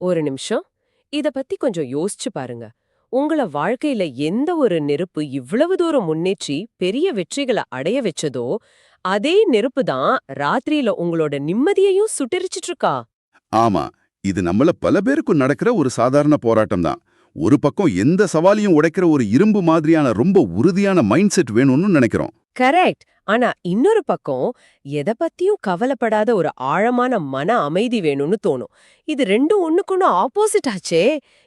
ஒரு நிமிஷம். இத பத்தி கொஞ்சம் யோசிச்சு பாருங்க. உங்கள வாழ்க்கையில எந்த ஒரு நெருப்பு இவ்வளவு தூரம் முன்னேற்றி பெரிய வெற்றிகள அடைய வச்சதோ, அதே நெருப்பு தான் ராத்திரியில உங்களோட நிம்மதியையும் சுட்டெரிச்சிட்டு இருக்கா? ஆமா, இது நம்மள பல பேருக்கு நடக்கிற ஒரு சாதாரண போராட்டம் தான். ஒரு பக்கம் எந்த சவாலையும் உடைக்கிற ஒரு இரும்பு மாதிரியான ரொம்ப உறுதியான மைண்ட் செட் வேணும்னு நினைக்கிறோம். கரெக்ட். ஆனா இன்னொரு பக்கம் எத பத்தியும் கவலைப்படாத ஒரு ஆழமான மன அமைதி வேணும்னு தோணும். இது ரெண்டும் ஒண்ணுக்கொண்ணு ஆப்போசிட் ஆச்சே.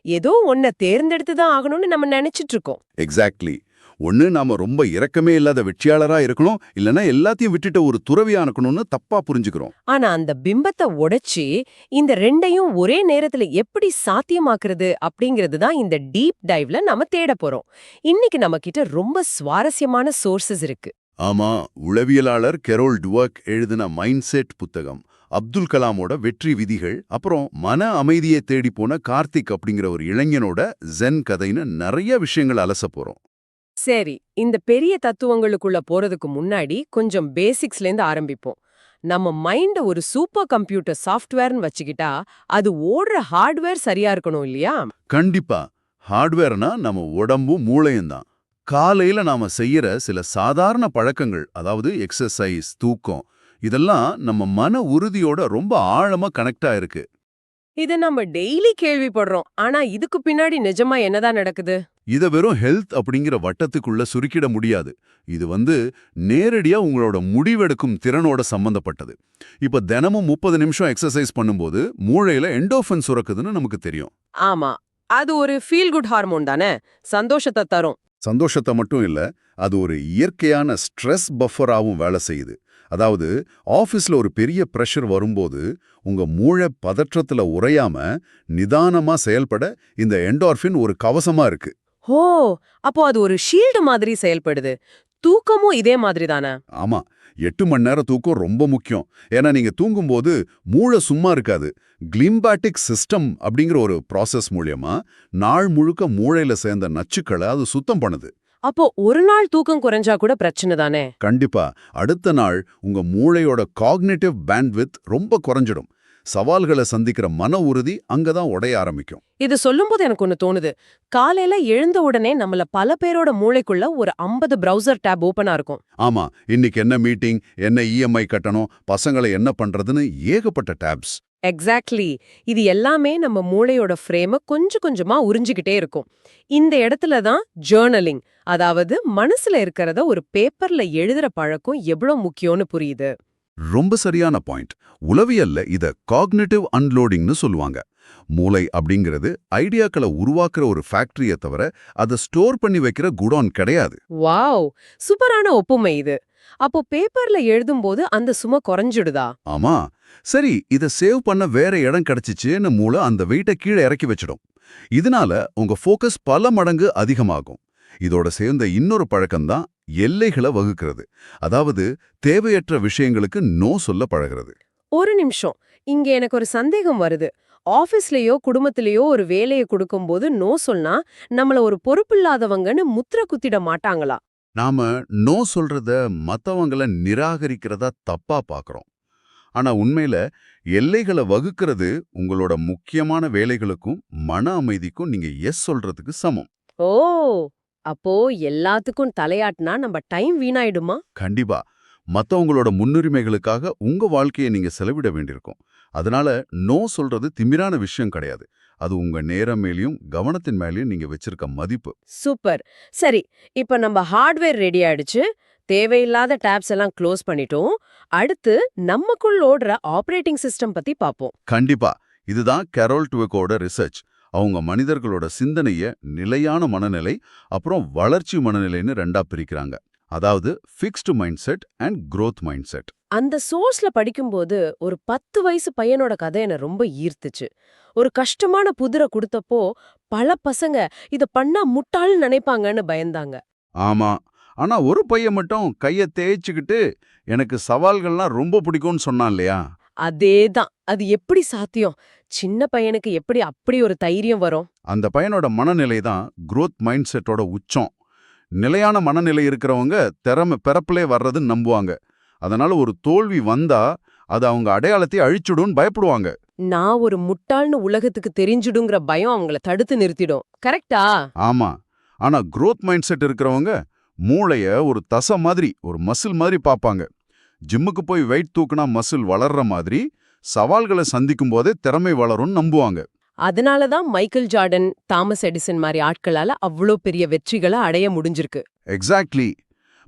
ஏதோ ஒன்ன தேர்ந்தெடுத்து தான் ஆகணும்னு நம்ம நினைச்சிட்டு இருக்கோம். எக்ஸாக்ட்லி. ஒண்ணு நாம ரொம்ப இரக்கமே இல்லாத வெற்றியாளரா இருக்கணும், இல்லனா எல்லாத்தையும் விட்டுட்டு ஒரு துறவியா இருக்கணும்னு தப்பா புரிஞ்சுக்கிறோம். ஆனா அந்த பிம்பத்தை உடைச்சு இந்த ரெண்டையும் ஒரே நேரத்துல எப்படி சாத்தியமாக்குறது அப்படிங்கிறது தான் இந்த டீப் டைவ்ல நம்ம தேட போறோம். இன்னைக்கு நம்ம கிட்ட ரொம்ப சுவாரஸ்யமான சோர்சஸ் இருக்கு. ஆமா, உளவியலாளர் கெரோல் டுவக் எழுதின மைண்ட் செட் புத்தகம், அப்துல் கலாமோட வெற்றி விதிகள், அப்புறம் மன அமைதியை தேடி போன கார்த்திக் அப்படிங்கிற ஒரு இளைஞனோட ஜென் கதைன்னு நிறைய விஷயங்கள் அலச போறோம். சரி, இந்த பெரிய தத்துவங்களுக்குள்ள போறதுக்கு முன்னாடி கொஞ்சம் பேசிக்ஸ்ல இருந்து ஆரம்பிப்போம். நம்ம மைண்ட ஒரு சூப்பர் கம்ப்யூட்டர் சாஃப்ட்வேர்னு வச்சுக்கிட்டா, அது ஓடுற ஹார்ட்வேர் சரியா இருக்கணும் இல்லையா? கண்டிப்பா. ஹார்ட்வேர்னா நம்ம உடம்பும் மூளையும் தான். காலையில நாம செய்யற சில சாதாரண பழக்கங்கள், அதாவது எக்ஸசைஸ், தூக்கம், இதெல்லாம் நம்ம மன உறுதியோட ரொம்ப ஆழமா கனெக்ட் ஆயிருக்கு. இத நம்ம டெய்லி கேள்விப்படுறோம். ஆனா இதுக்கு பின்னாடி நிஜமா என்னதான் நடக்குது? இத வெறும் ஹெல்த் அப்படிங்கிற வட்டத்துக்குள்ள சுருக்கிட முடியாது. இது நேரடியா உங்களோட முடிவெடுக்கும் திறனோட சம்பந்தப்பட்டது. இப்ப தினமும் 30 நிமிஷம் எக்ஸசைஸ் பண்ணும்போது மூளையில எண்டோஃபின் சுரக்குதுன்னு நமக்கு தெரியும். ஆமா. அது ஒரு ஃபீல் குட் ஹார்மோன் தானே? சந்தோஷத்த தரும். சந்தோஷத்தை மட்டும் இல்ல, அது ஒரு இயற்கையான ஸ்ட்ரெஸ் பஃபராவும் வேலை செய்யுது. அதாவது ஆபீஸ்ல ஒரு பெரிய பிரஷர் வரும்போது உங்க மூளை பதற்றத்துல உறையாம நிதானமா செயல்பட இந்த என்டார்ஃபின் ஒரு கவசமா இருக்கு. ஓ! அப்போ அது ஒரு ஷீல்டு மாதிரி செயல்படுது. தூக்கமும் இதே மாதிரி தானே? ஆமா, 8 மணி நேரம் தூக்கம் ரொம்ப முக்கியம். ஏன்னா நீங்க தூங்கும்போது மூளை சும்மா இருக்காது. கிளிம்பாட்டிக் சிஸ்டம் அப்படிங்கிற ஒரு ப்ராசஸ் மூலியமா நாள் முழுக்க மூளையில சேர்ந்த நச்சுக்களை அது சுத்தம் பண்ணுது. அப்போ ஒரு நாள் தூக்கம் குறைஞ்சா கூட பிரச்சனை தானே? கண்டிப்பா. அடுத்த நாள் உங்க மூளையோட காக்னிட்டிவ் பேண்ட்வித் ரொம்ப குறைஞ்சிடும். சவால்களை சந்திக்கிற மன உறுதி அங்கதான் உடைய ஆரம்பிக்கும். இது சொல்லும்போது எனக்கு ஒண்ணு தோணுது. காலையில எழுந்த உடனே நம்மள பல பேரோட மூளைக்குள்ள ஒரு 50 பிரவுசர் டேப் ஓபனா இருக்கும். ஆமா, இன்னைக்கு என்ன மீட்டிங், என்ன இஎம்ஐ கட்டணும், பசங்களை என்ன பண்றதுன்னு ஏகப்பட்ட டேப்ஸ். எக்ஸாக்ட்லி. இது எல்லாமே நம்ம மூளையோட ஃப்ரேம கொஞ்சம் கொஞ்சமா உறிஞ்சிக்கிட்டே இருக்கும். இந்த இடத்துல தான் ஜர்னலிங், அதாவது மனசுல இருக்கிறத ஒரு பேப்பர்ல எழுதுற பழக்கம் எவ்வளவு முக்கியம்னு புரியுது. ரொம்ப சரியான பாயிண்ட். உளவியல்ல இத காக்னிட்டிவ் அன்லோடிங்னு சொல்லுவாங்க. மூளை அப்படிங்கிறது ஐடியாக்களை உருவாக்குற ஒரு ஃபேக்டரியை தவிர அதை ஸ்டோர் பண்ணி வைக்கிற குடோன் கிடையாது. வாவ்! சூப்பரான ஒப்புமை இது. அப்போ பேப்பர்ல எழுதும்போது அந்த சுமை குறைஞ்சிடுதா? ஆமா. சரி, இத சேவ் பண்ண வேற இடம் கிடைச்சிச்சுன்னு மூளை அந்த வெயிட்ட கீழே இறக்கி வச்சிடும். இதனால உங்க ஃபோக்கஸ் பல மடங்கு அதிகமாகும். இதோட சேர்ந்த இன்னொரு பழக்கம்தான் எல்லைகளை வகுக்கிறது. அதாவது தேவையற்ற விஷயங்களுக்கு நோ சொல்ல பழகிறது. ஒரு நிமிஷம். இங்க எனக்கு ஒரு சந்தேகம் வருது. ஆபீஸ்லயோ குடும்பத்திலயோ ஒரு வேலையை கொடுக்கும்போது நோ சொன்னா நம்மள ஒரு பொறுப்பில்லாதவங்கன்னு முத்திர குத்திட மாட்டாங்களா? நாம நோ சொல்றத மத்தவங்கள நிராகரிக்கிறதா தப்பா பார்க்கறோம். ஆனா உண்மையில எல்லைகளை வகுக்கிறது உங்களோட முக்கியமான வேலைகளுக்கும் மன அமைதிக்கும் நீங்க எஸ் சொல்றதுக்கு சமம். ஓ! அப்போ எல்லாத்துக்கும் தலையாட்டினா நம்ம டைம் வீணாயிடுமா? கண்டிப்பா. மத்தவங்களோட முன்னுரிமைகளுக்காக உங்க வாழ்க்கையை நீங்க செலவிட வேண்டியிருக்கும். அதனால நோ சொல்றது திமிரான விஷயம் கிடையாது. அது உங்க நேரம் மேலயும் கவனத்தின் மேலயும் நீங்க வச்சிருக்க மதிப்பு. சூப்பர். சரி, இப்ப நம்ம ஹார்ட்வேர் ரெடி ஆயிடுச்சு. தேவையில்லாத டேப்ஸ் எல்லாம் க்ளோஸ் பண்ணிட்டோம். அடுத்து நமக்குள் ஓடுற ஆப்பரேட்டிங் சிஸ்டம் பத்தி பாப்போம். கண்டிப்பா. இதுதான் கரோல் டுவெக்கோட ரிசர்ச். அவங்க மனிதர்களோட சிந்தனைய நிலையான மனநிலை, அப்புறம் வளர்ச்சி மனநிலைன்னு ரெண்டா பிரிக்கிறாங்க. அதாவது fixed mind set and growth mind set. அந்த சோர்ஸ்ல படிக்கும்போது ஒரு 10 வயசு பையனோட கதை என்ன ரொம்ப ஈர்த்துச்சு. ஒரு கஷ்டமான புதிரை கொடுத்தப்போ பல பசங்க இத பண்ணா முட்டாள்னு நினைப்பாங்கன்னு பயந்தாங்க. ஆமா. ஆனா ஒரு பையன் மட்டும் கைய தேய்ச்சுக்கிட்டு எனக்கு சவால்கள்லாம் ரொம்ப பிடிக்கும்னு சொன்னான் இல்லையா? அதேதான். அது எப்படி சாத்தியம்? சின்ன பையனுக்கு எப்படி அப்படி ஒரு தைரியம் வரும்? அந்த பையனோட மனநிலை தான் growth மைண்ட் செட்டோட உச்சம். நிலையான மனநிலை இருக்கிறவங்க திறமை பிறப்பிலே வர்றதுன்னு நம்புவாங்க. அதனால ஒரு தோல்வி வந்தா அது அவங்க அடையாளத்தை அழிச்சுடும்னு பயப்படுவாங்க. நான் ஒரு முட்டாள்னு உலகத்துக்கு தெரிஞ்சிடுங்கிற பயம் அவங்கள தடுத்து நிறுத்திடும். கரெக்டா? ஆமா. ஆனா growth மைண்ட் செட் இருக்கிறவங்க மூளைய ஒரு தசை மாதிரி, ஒரு மசில் மாதிரி பாப்பாங்க. ஜிம்முக்கு போய் வெயிட் தூக்குனா மசில் வளர்ற மாதிரி சவால்களை சந்திக்கும் போதே திறமை வளரும்னு நம்புவாங்க. அதனால தான் மைக்கேல் ஜார்டன், தாமஸ் எடிசன் மாதிரி ஆட்களால அவ்ளோ பெரிய வெற்றிகளை அடைய முடிஞ்சிருக்கு. எக்ஸாக்ட்லி.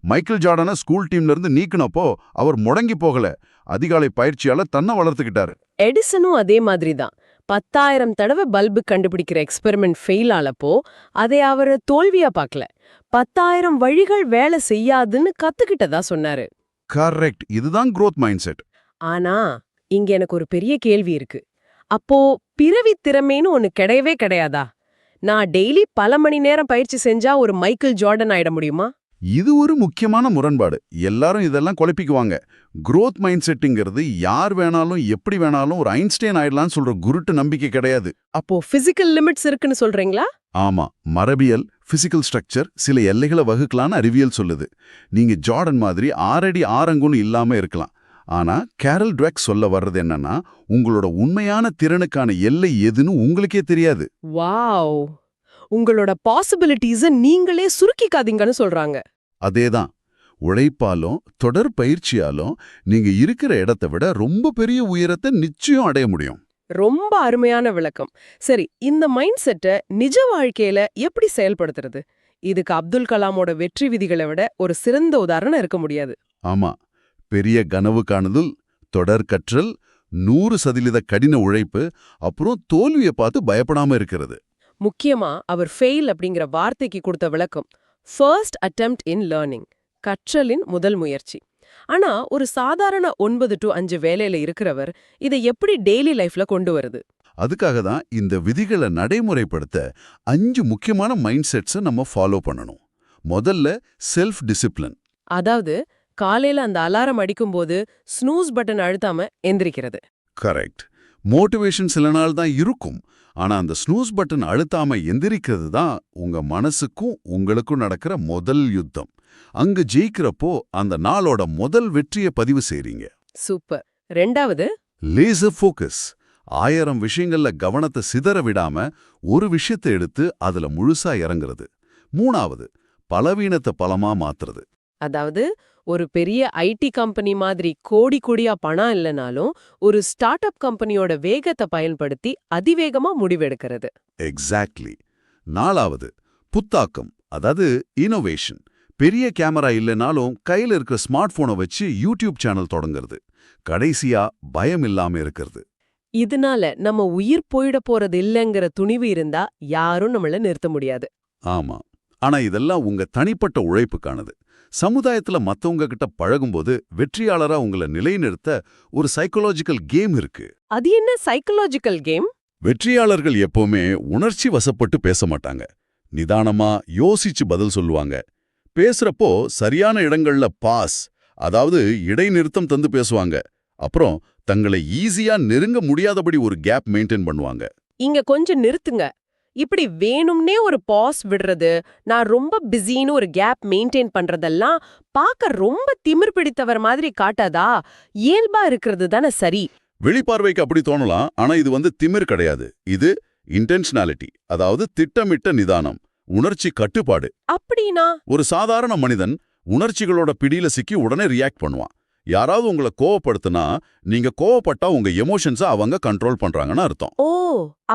மைக்கேல் ஜார்டனை ஸ்கூல் டீம்ல இருந்து நீக்கினப்போ அவர் முடங்கி போகல, அதிகாலை பயிற்சியால தன்னை வளர்த்துக்கிட்டாரு. எடிசனும் அதே மாதிரி தான். 10,000 தடவை பல்பு கண்டுபிடிக்கிற எக்ஸ்பெரிமெண்ட் ஃபெயில் ஆனப்போ அதை அவர் தோல்வியா பார்க்கல, 10,000 வழிகள் வேலை செய்யாதுன்னு கத்துக்கிட்டதா சொன்னாரு. கரெக்ட். இதுதான் growth மைண்ட் செட். ஆனா இங்க எனக்கு ஒரு பெரிய கேள்வி இருக்கு. அப்போ பிறவி திறமைன்னு ஒன்னு கிடையவே கிடையாதா? நான் டெய்லி பல மணி நேரம் பயிற்சி செஞ்சா ஒரு மைக்கேல் ஜார்டன் ஆயிட முடியுமா? இது ஒரு முக்கியமான முரண்பாடு. எல்லாரும் இதெல்லாம் குழப்பிக்குவாங்க. growth மைண்ட் செட்டுங்கிறது யார் வேணாலும் எப்படி வேணாலும் ஒரு ஐன்ஸ்டைன் ஆயிடலாம்னு சொல்ற குருட்டு நம்பிக்கை கிடையாது. அப்போ பிசிக்கல் லிமிட்ஸ் இருக்குன்னு சொல்றீங்களா? ஆமா, மரபியல், பிசிக்கல் ஸ்ட்ரக்சர் சில எல்லைகளை வகுக்கலான்னு அறிவியல் சொல்லுது. நீங்க ஜார்டன் மாதிரி 6 அடி 6 அங்குன்னு இல்லாம இருக்கலாம். ஆனா கேரல் ட்வெக் சொல்ல வர்றது என்னன்னா, உங்களோட உண்மையான திறனுக்கான எல்லை எதுன்னு உங்களுக்கே தெரியாது. வாவ், உங்களோட பாசிபிலிட்டிஸ நீங்களே சுருக்கிக்காதீங்கன்னு சொல்றாங்க. அதேதான். உழைப்பாலும் தொடர் பயிற்சியாலும் நீங்க இருக்கிற இடத்தை விட ரொம்ப பெரிய உயரத்தை நிச்சயம் அடைய முடியும். ரொம்ப அருமையான விளக்கம். சரி, இந்த மைண்ட் செட்டை நிஜ வாழ்க்கையில எப்படி செயல்படுத்துறது? இதுக்கு அப்துல் கலாமோட வெற்றி விதிகளை விட ஒரு சிறந்த உதாரணம் இருக்க முடியாது. ஆமா, பெரிய கனவு காணுதல், தொடர் கற்றல், 100% கடின உழைப்பு, அப்புறம் தோல்வியை பார்த்து பயப்படாம இருக்கிறது. முக்கியமா அவர் ஃபெயில் அப்படிங்கிற வார்த்தைக்கு கொடுத்த விளக்கம், ஃபர்ஸ்ட் அட்டெம்ப்ட் இன் லேர்னிங், கற்றலின் முதல் முயற்சி. ஆனா ஒரு சாதாரண 9 to 5 வேலையில இருக்கிறவர் இதை எப்படி டெய்லி லைஃப்ல கொண்டு வருது? அதுக்காக தான் இந்த விதிகளை நடைமுறைப்படுத்த 5 முக்கியமான மைண்ட் செட்ஸை நம்ம ஃபாலோ பண்ணணும். முதல்ல செல்ஃப் டிசிப்ளின். அதாவது காலையில அந்த அலாரம் அடிக்கும்போது ஸ்னூஸ் பட்டன் அழுத்தாம எந்திரிக்கிறது. கரெக்ட். மோட்டிவேஷன் சில நாள் தான் இருக்கும். ஆனா அந்த ஸ்னூஸ் பட்டன் அழுத்தாம எந்திரிக்கிறது தான் உங்க மனசுக்கும் உங்களுக்கும் நடக்கிற முதல் யுத்தம். அங்க ஜெயிக்கிறப்போ அந்த நாளோட முதல் வெற்றியை பதிவு செய்றீங்க. சூப்பர். ரெண்டாவது, லேசர் ஃபோக்கஸ். 1000 விஷயங்கள்ல கவனத்தை சிதற விடாம ஒரு விஷயத்தை எடுத்து அதுல முழுசா இறங்குறது. மூணாவது, பலவீனத்தை பலமா மாத்துறது. அதாவது ஒரு பெரிய ஐடி கம்பெனி மாதிரி கோடி கோடியா பணம் இல்லைனாலும் ஒரு ஸ்டார்ட் அப் கம்பெனியோட வேகத்தை பயன்படுத்தி அதிவேகமா முடிவெடுக்கிறது. எக்ஸாக்ட்லி. நாலாவது, புத்தாக்கம், அதாவது இனோவேஷன். பெரிய கேமரா இல்லைனாலும் கையில இருக்கிற ஸ்மார்ட் போனை வச்சு யூடியூப் சேனல் தொடங்குறது. கடைசியா பயம் இல்லாம இருக்கிறது. இதனால நம்ம உயிர் போயிட போறது இல்லைங்கிற துணிவு இருந்தா யாரும் நம்மள நிறுத்த முடியாது. ஆமா. ஆனா இதெல்லாம் உங்க தனிப்பட்ட உழைப்புக்கானது. சமுதாயத்துல மத்தவங்க கிட்ட பழகும்போது வெற்றியாளரா உங்களை நிலைநிறுத்த ஒரு சைக்கலாஜிக்கல் கேம் இருக்கு. அது என்ன சைக்கலாஜிக்கல் கேம்? வெற்றியாளர்கள் எப்பவுமே உணர்ச்சி வசப்பட்டு பேச மாட்டாங்க. நிதானமா யோசிச்சு பதில் சொல்லுவாங்க. பேசுறப்போ சரியான இடங்கள்ல பாஸ், அதாவது இடைநிறுத்தம் தந்து பேசுவாங்க. அப்புறம் தங்களை ஈஸியா நெருங்க முடியாதபடி ஒரு கேப் மெயின்டைன் பண்ணுவாங்க. இங்க கொஞ்சம் நிறுத்துங்க. இப்படி வேணும்னே ஒரு பாஸ் விடுறது, நான் ரொம்ப பிஸின்னு ஒரு கேப் மெயின்டைன் பண்றதெல்லாம் பார்க்க ரொம்ப திமிர் பிடித்தவர் மாதிரி காட்டாதா? இயல்பா இருக்கிறது தானே சரி. வெளிப்பார்வைக்கு அப்படி தோணலாம். ஆனா இது திமிர் கிடையாது. இது இன்டென்ஷனாலிட்டி, அதாவது திட்டமிட்ட நிதானம், உணர்ச்சி கட்டுப்பாடு. அப்படின்னா ஒரு சாதாரண மனிதன் உணர்ச்சிகளோட பிடியில சிக்கி உடனே ரியாக்ட் பண்ணுவான். யாராவது உங்களை கோவப்படுத்தினா நீங்க கோவப்பட்டா உங்க எமோஷன்ஸை அவங்க கண்ட்ரோல் பண்றாங்கன்னு அர்த்தம். ஓ,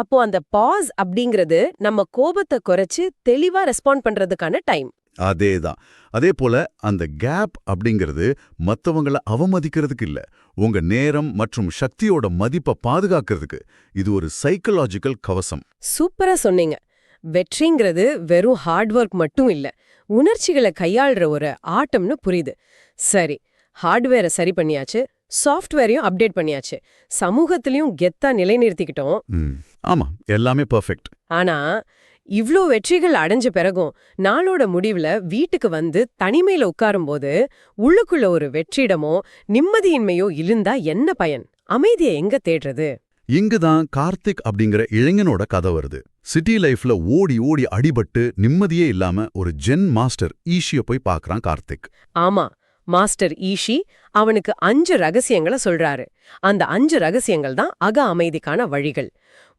அப்போ அந்த பாஸ் அப்படிங்கிறது நம்ம கோபத்தை குறைச்சு தெளிவா ரெஸ்பாண்ட் பண்றதுக்கான டைம். அதேதான். அதே போல அந்த கேப் அப்படிங்கிறது மத்தவங்கள அவமதிக்கிறதுக்கு இல்ல, உங்க நேரம் மற்றும் சக்தியோட மதிப்பை பாதுகாக்கிறதுக்கு. இது ஒரு சைக்கலாஜிக்கல் கவசம். சூப்பரா சொன்னீங்க. வெற்றிங்கிறது வெறும் ஹார்ட் ஒர்க் மட்டும் இல்ல, உணர்ச்சிகளை கையாள்ற ஒரு ஆட்டம்னு புரியுது. சரி, ஹார்ட்வேரை சரி பண்ணியாச்சு, சாஃப்ட்வேரையும் அப்டேட் பண்ணியாச்சு, சமூகத்திலையும் கெத்தா நிலைநிறுத்திக்கிட்டோம். ஆமா, எல்லாமே பெர்ஃபெக்ட். ஆனா இவ்ளோ வெற்றிகள் அடைஞ்ச பிறகும் நாளோட முடிவுல வீட்டுக்கு வந்து தனிமையில உட்காரும்போது உள்ளுக்குள்ள ஒரு வெற்றிடமோ நிம்மதியின்மையோ இருந்தா என்ன பயன்? அமைதியை எங்க தேடுறது? இங்குதான் கார்த்திக் அப்படிங்கிற இளைஞனோட கதை வருது. சிட்டி லைஃப்ல ஓடி ஓடி அடிபட்டு நிம்மதியே இல்லாம ஒரு ஜென் மாஸ்டர் ஈஷிய போய் பார்க்கறான் கார்த்திக். ஆமா, மாஸ்டர் ஈஷி அவனுக்கு 5 ரகசியங்களை சொல்றாரு. அந்த 5 ரகசியங்கள் தான் அக அமைதிக்கான வழிகள்.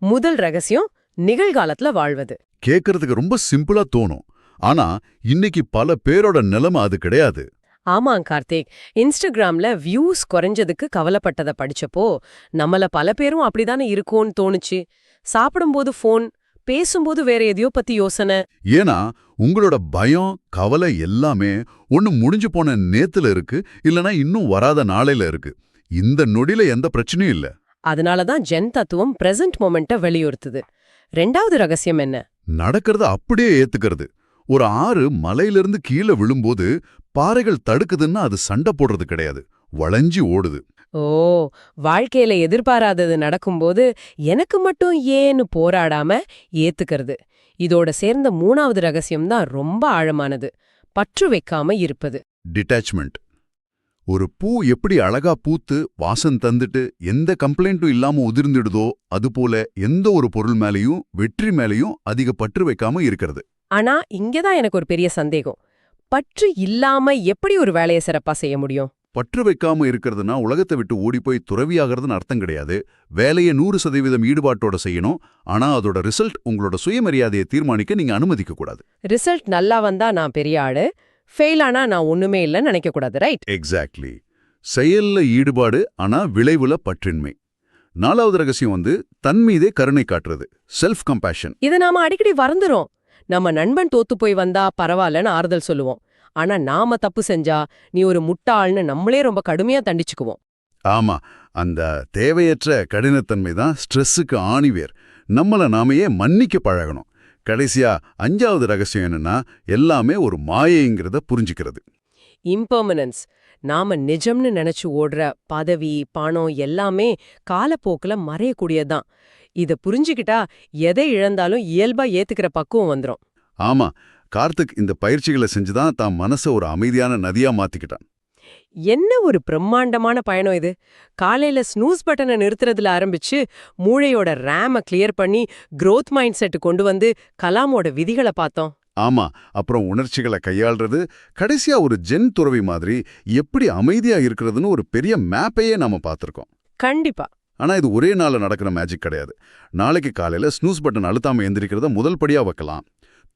முதல் ரகசியம் நிகழ்காலத்துல வாழ்வது. கேட்கறதுக்கு ரொம்ப சிம்பிளா தோணும். ஆனா இன்னைக்கு பல பேரோட நிலைமை அது கிடையாது. ஆமாம் கார்த்திக், இன்ஸ்டாகிராம்ல வியூஸ் குறைஞ்சதுக்கு கவலைப்பட்டதை படிச்சப்போ நம்மள பல பேரும் அப்படிதானே இருக்கோன்னு தோணுச்சு. சாப்பிடும்போது ஃபோன், பேசும்போது வேற எதையோ பத்தி யோசனை. ஏன்னா உங்களோட பயம், கவலை எல்லாமே ஒண்ணு முடிஞ்சு போன நேத்துல இருக்கு, இல்லனா இன்னும் வராத நாளையில இருக்கு. இந்த நொடியில எந்த பிரச்சனையும் இல்ல. அதனால தான் ஜென் தத்துவம் பிரசன்ட் மொமெண்ட்டை வலியுறுத்துது. 2வது ரகசியம் என்ன? நடக்கிறத அப்படியே ஏத்துக்கிறது. ஒரு ஆறு மலையிலிருந்து கீழே விழும்போது பாறைகள் தடுக்குதுன்னா அது சண்டை போடுறது கிடையாது, வளைஞ்சி ஓடுது. ஓ, வாழ்க்கையில எதிர்பாராதது நடக்கும்போது எனக்கு மட்டும் ஏன்னு போராடாம ஏத்துக்கிறது. இதோட சேர்ந்த 3வது ரகசியம் தான் ரொம்ப ஆழமானது. பற்று வைக்காம இருப்பது. டிட்டாச்மெண்ட். ஒரு பூ எப்படி அழகா பூத்து வாசம் தந்துட்டு எந்த கம்ப்ளைண்ட்டும் இல்லாம உதிர்ந்துடுதோ அதுபோல எந்த ஒரு பொருள் மேலேயும் வெற்றி மேலேயும் அதிக பற்று வைக்காம இருக்கிறது. ஆனா இங்கதான் எனக்கு ஒரு பெரிய சந்தேகம். பற்று இல்லாம எப்படி ஒரு வேலையை சிறப்பா செய்ய முடியும்? பற்று வைக்காம இருக்கிறதுனா உலகத்தை விட்டு ஓடிப்போய் துறவியாகிறதுன்னு அர்த்தம் கிடையாது. வேலையை 100% ஈடுபாட்டோட செய்யணும். ஆனா அதோட ரிசல்ட் உங்களோட சுயமரியாதையை தீர்மானிக்க நீங்க அனுமதிக்க கூடாது. ரிசல்ட் நல்லா வந்தா நான் பெரிய ஆளு, ஃபெயில் ஆனா நான் ஒண்ணுமே இல்லைன்னு நினைக்க கூடாது, ரைட்? எக்ஸாக்ட்லி. செயல்ல ஈடுபாடு, ஆனா விளைவுல பற்றின்மை. 4வது ரகசியம் தன் மீதே கருணை காட்டுறது, செல்ஃப் கம்பேஷன். இதை நாம அடிக்கடி மறந்துறோம். நம்ம நண்பன் தோத்து போய் வந்தா பரவாயில்லன்னு ஆறுதல் சொல்லுவோம். ஆனா நாம தப்பு செஞ்சா நீ ஒரு முட்டாள்னு நம்மளே ரொம்ப கடுமையா தண்டிச்சுக்குவோம். ஆமா, அந்த தேவையற்ற கடினத்தன்மை தான் ஸ்ட்ரெஸ்ஸுக்கு ஆணிவேர். நம்மள நாமையே மன்னிக்க பழகணும். கடைசியா 5வது ரகசியம் என்னன்னா, எல்லாமே ஒரு மாயைங்கிறத புரிஞ்சுக்கிறது. இம்பர்மனன்ஸ். நாம நிஜம்னு நினைச்சு ஓடுற பதவி, பணம் எல்லாமே காலப்போக்குல மறையக்கூடியதுதான். இத புரிஞ்சுக்கிட்டா எதை இழந்தாலும் இயல்பா ஏத்துக்கிற பக்குவம் வந்துரும். ஆமா, கார்த்திக் இந்த பயிற்சிகளை செஞ்சுதான் தான் மனசை ஒரு அமைதியான நதியா மாத்திக்கிட்டான். என்ன ஒரு பிரம்மாண்டமான பயணம் இது! காலையில ஸ்னூஸ் பட்டனை நிறுத்துறதுல ஆரம்பிச்சு மூளையோட ரேம கிளியர் பண்ணி growth மைண்ட் செட் கொண்டு வந்து கலாமோட விதிகளை பார்த்தோம். ஆமா, அப்புறம் உணர்ச்சிகளை கையாள்றது, கடைசியா ஒரு ஜென் துறவி மாதிரி எப்படி அமைதியா இருக்கிறதுன்னு ஒரு பெரிய மேப்பையே நாம பார்த்திருக்கோம். கண்டிப்பா. ஆனா இது ஒரே நாள்ல நடக்கிற மேஜிக் கிடையாது. நாளைக்கு காலையில ஸ்னூஸ் பட்டன் அழுத்தாம எந்திரிக்கிறத முதல் படியா வைக்கலாம்.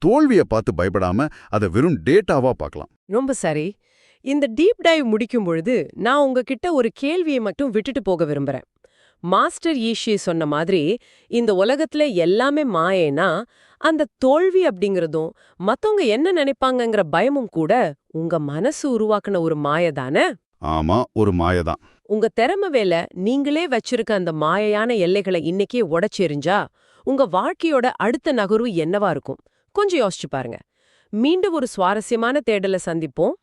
தோல்வியை பார்த்து பயப்படாம அதை வெறும் டேட்டாவா பார்க்கலாம். ரொம்ப சரி. இந்த டீப் டைவ் முடிக்கும் பொழுது நான் உங்ககிட்ட ஒரு கேள்வியை மட்டும் விட்டுட்டு போக விரும்புறேன். மாஸ்டர் ஈஷி சொன்ன மாதிரி இந்த உலகத்துல எல்லாமே மாயேனா, அந்த தோல்வி அப்படிங்கறதும் மத்தவங்க என்ன நினைப்பாங்கங்கிற பயமும் கூட உங்க மனசு உருவாக்குன ஒரு மாய தானே? ஆமா, ஒரு மாயதான். உங்க திறமை வேலை நீங்களே வச்சிருக்க அந்த மாயையான எல்லைகளை இன்னைக்கே உடைச்செறிஞ்சா உங்க வாழ்க்கையோட அடுத்த நகர்வு என்னவா இருக்கும்? கொஞ்சம் யோசிச்சு பாருங்க. மீண்டும் ஒரு சுவாரஸ்யமான தேடலை சந்திப்போம்.